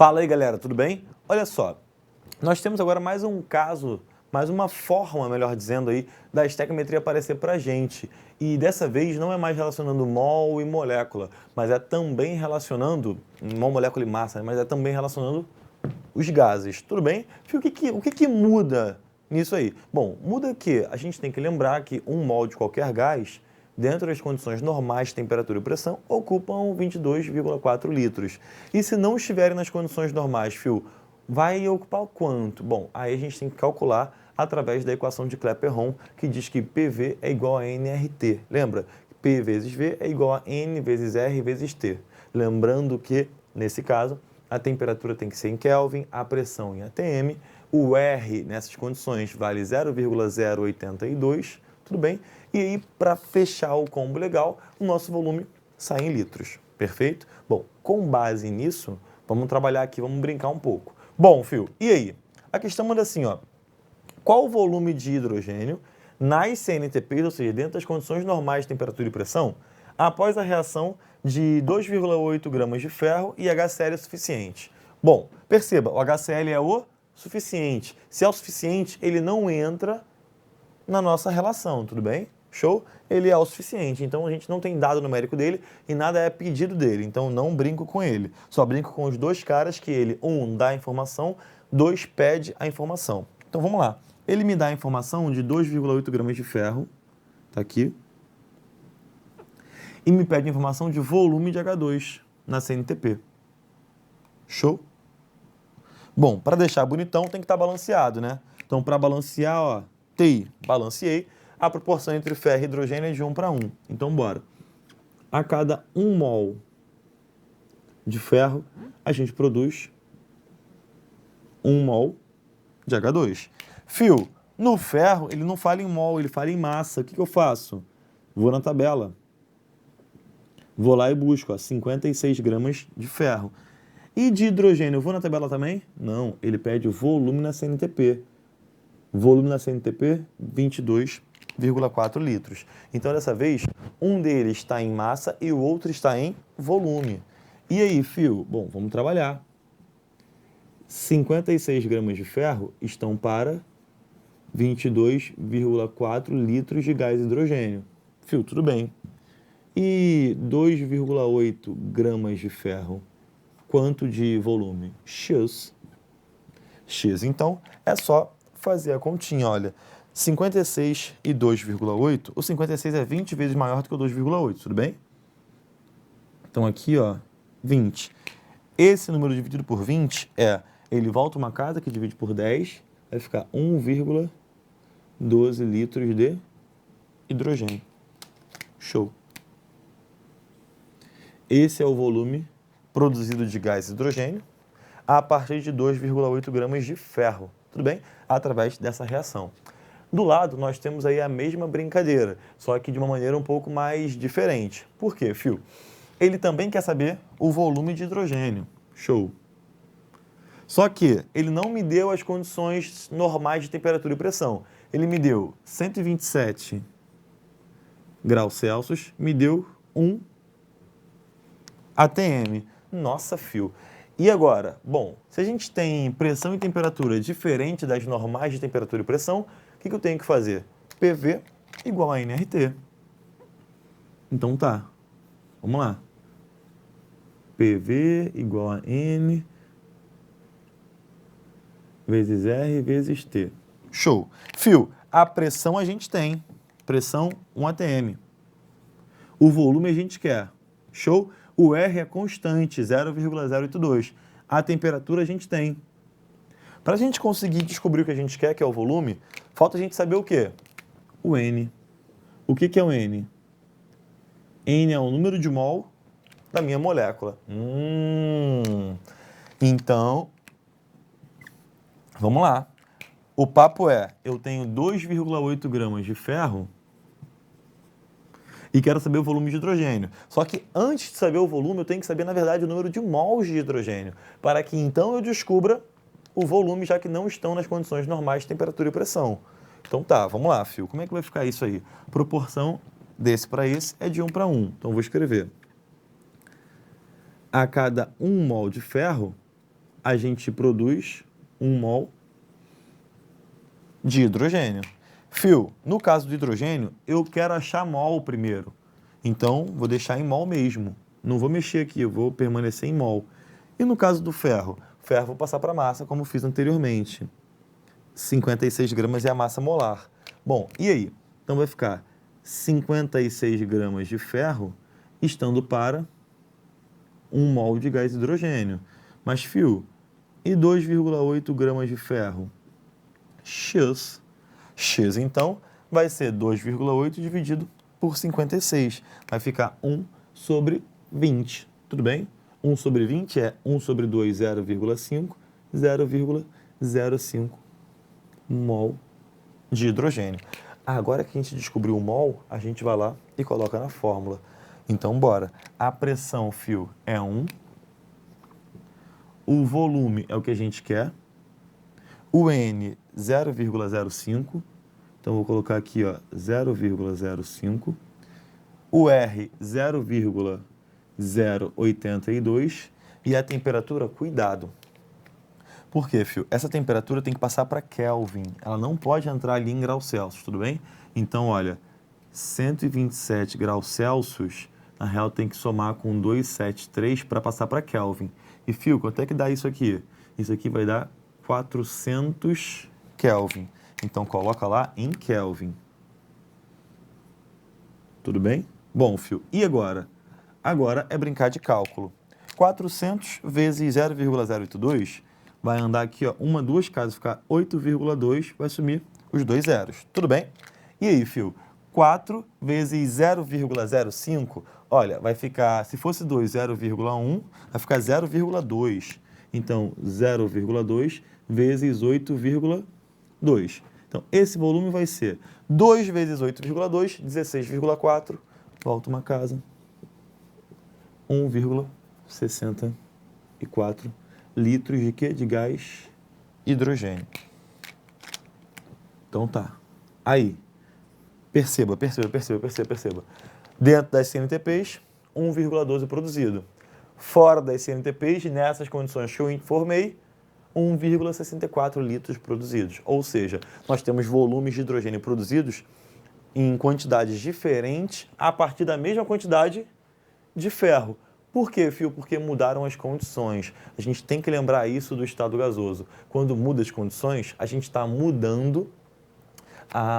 Fala aí, galera, tudo bem? Olha só, nós temos agora mais um caso, mais uma forma, melhor dizendo aí, da estequiometria aparecer para a gente. E dessa vez não é mais relacionando mol e molécula, mas é também relacionando, mol, molécula e massa, né? Mas é também relacionando os gases. Tudo bem? O que muda nisso aí? Bom, muda que a gente tem que lembrar que um mol de qualquer gás, dentro das condições normais de temperatura e pressão, ocupam 22,4 litros. E se não estiverem nas condições normais, fio, vai ocupar quanto? Bom, aí a gente tem que calcular através da equação de Clapeyron, que diz que PV é igual a nRT. Lembra? P vezes V é igual a N vezes R vezes T. Lembrando que, nesse caso, a temperatura tem que ser em Kelvin, a pressão em atm, o R nessas condições vale 0,082, tudo bem? E aí, para fechar o combo legal, o nosso volume sai em litros, perfeito? Bom, com base nisso, vamos trabalhar aqui, vamos brincar um pouco. Bom, fio, e aí? A questão manda assim, ó, qual o volume de hidrogênio nas CNTPs, ou seja, dentro das condições normais de temperatura e pressão, após a reação de 2,8 gramas de ferro e HCl é suficiente? Bom, perceba, o HCl é o suficiente. Se é o suficiente, ele não entra na nossa relação, tudo bem? Show? Ele é o suficiente, então a gente não tem dado numérico dele e nada é pedido dele, então não brinco com ele. Só brinco com os dois caras que ele, um, dá a informação, dois, pede a informação. Então vamos lá. Ele me dá a informação de 2,8 gramas de ferro, tá aqui, e me pede a informação de volume de H2 na CNTP. Show? Bom, para deixar bonitão tem que estar balanceado, né? Então, para balancear, ó, TI, balanceei, a proporção entre ferro e hidrogênio é de 1 para 1. Então, bora. A cada 1 mol de ferro, a gente produz 1 mol de H2. Fio, no ferro, ele não fala em mol, ele fala em massa. O que eu faço? Vou na tabela. Vou lá e busco, ó, 56 gramas de ferro. E de hidrogênio, eu vou na tabela também? Não, ele pede o volume na CNTP. Volume na CNTP, 22,4 litros. Então, dessa vez, um deles está em massa e o outro está em volume. E aí, fio? Bom, vamos trabalhar. 56 gramas de ferro estão para 22,4 litros de gás hidrogênio. Fio, tudo bem. E 2,8 gramas de ferro, quanto de volume? X. X. Então, é só fazer a continha, olha. 56 e 2,8, o 56 é 20 vezes maior do que o 2,8, tudo bem? Então, aqui, ó, 20. Esse número dividido por 20 ele volta uma casa que divide por 10, vai ficar 1,12 litros de hidrogênio. Show. Esse é o volume produzido de gás hidrogênio a partir de 2,8 gramas de ferro, tudo bem? Através dessa reação. Do lado, nós temos aí a mesma brincadeira, só que de uma maneira um pouco mais diferente. Por quê, fio? Ele também quer saber o volume de hidrogênio. Show. Só que ele não me deu as condições normais de temperatura e pressão. Ele me deu 127 graus Celsius, me deu 1 atm. Nossa, fio. E agora? Bom, se a gente tem pressão e temperatura diferente das normais de temperatura e pressão, o que eu tenho que fazer? PV igual a nRT. Então tá, vamos lá. PV igual a N vezes R vezes T. Show. Fio, a pressão a gente tem. Pressão 1 atm. O volume a gente quer. Show? O R é constante, 0,082. A temperatura a gente tem. Para a gente conseguir descobrir o que a gente quer, que é o volume, falta a gente saber o quê? O N. O que é o N? N é o número de mol da minha molécula. Então, vamos lá. O papo é, eu tenho 2,8 gramas de ferro e quero saber o volume de hidrogênio. Só que antes de saber o volume, eu tenho que saber, na verdade, o número de mols de hidrogênio, para que então eu descubra o volume, já que não estão nas condições normais de temperatura e pressão. Então tá, vamos lá, fio. Como é que vai ficar isso aí? Proporção desse para esse é de 1 para 1. Então vou escrever. A cada 1 mol de ferro, a gente produz 1 mol de hidrogênio. Fio, no caso do hidrogênio, eu quero achar mol primeiro. Então, vou deixar em mol mesmo. Não vou mexer aqui, eu vou permanecer em mol. E no caso do ferro? Ferro vou passar para massa, como fiz anteriormente. 56 gramas é a massa molar. Bom, e aí? Então vai ficar 56 gramas de ferro estando para 1 mol de gás hidrogênio. Mas, fio, e 2,8 gramas de ferro? X. X, então, vai ser 2,8 dividido por 56. Vai ficar 1 sobre 20. Tudo bem? 1 sobre 20 é 1 sobre 2, 0,5, 0,05 mol de hidrogênio. Agora que a gente descobriu o mol, a gente vai lá e coloca na fórmula. Então, bora. A pressão, fio, é 1. O volume é o que a gente quer. O N, 0,05. Então, vou colocar aqui, ó, 0,05. O R, 0,082. E a temperatura, cuidado. Por quê, fio? Essa temperatura tem que passar para Kelvin. Ela não pode entrar ali em graus Celsius, tudo bem? Então, olha, 127 graus Celsius, na real tem que somar com 273 para passar para Kelvin. E, fio, quanto é que dá isso aqui? Isso aqui vai dar 400 Kelvin. Então, coloca lá em Kelvin. Tudo bem? Bom, fio, e agora? Agora é brincar de cálculo. 400 vezes 0,082 vai andar aqui, ó, uma, duas casas, ficar 8,2, vai sumir os 2 zeros. Tudo bem? E aí, fio? 4 vezes 0,05, olha, vai ficar, se fosse 2, 0,1, vai ficar 0,2. Então, 0,2 vezes 8,2. Então, esse volume vai ser 2 vezes 8,2, 16,4. Volta uma casa. 1,64 litros de quê? De gás hidrogênio. Então tá. Aí, perceba. Dentro das CNTPs, 1,12 produzido. Fora das CNTPs, nessas condições que eu informei, 1,64 litros produzidos. Ou seja, nós temos volumes de hidrogênio produzidos em quantidades diferentes a partir da mesma quantidade de ferro. Por quê, fio? Porque mudaram as condições. A gente tem que lembrar isso do estado gasoso. Quando muda as condições, a gente está mudando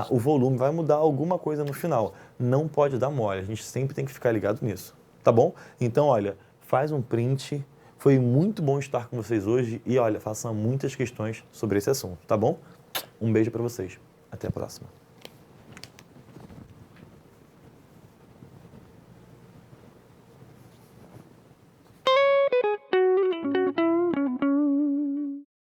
o volume, vai mudar alguma coisa no final. Não pode dar mole, a gente sempre tem que ficar ligado nisso. Tá bom? Então, olha, faz um print. Foi muito bom estar com vocês hoje e, olha, façam muitas questões sobre esse assunto, tá bom? Um beijo para vocês. Até a próxima.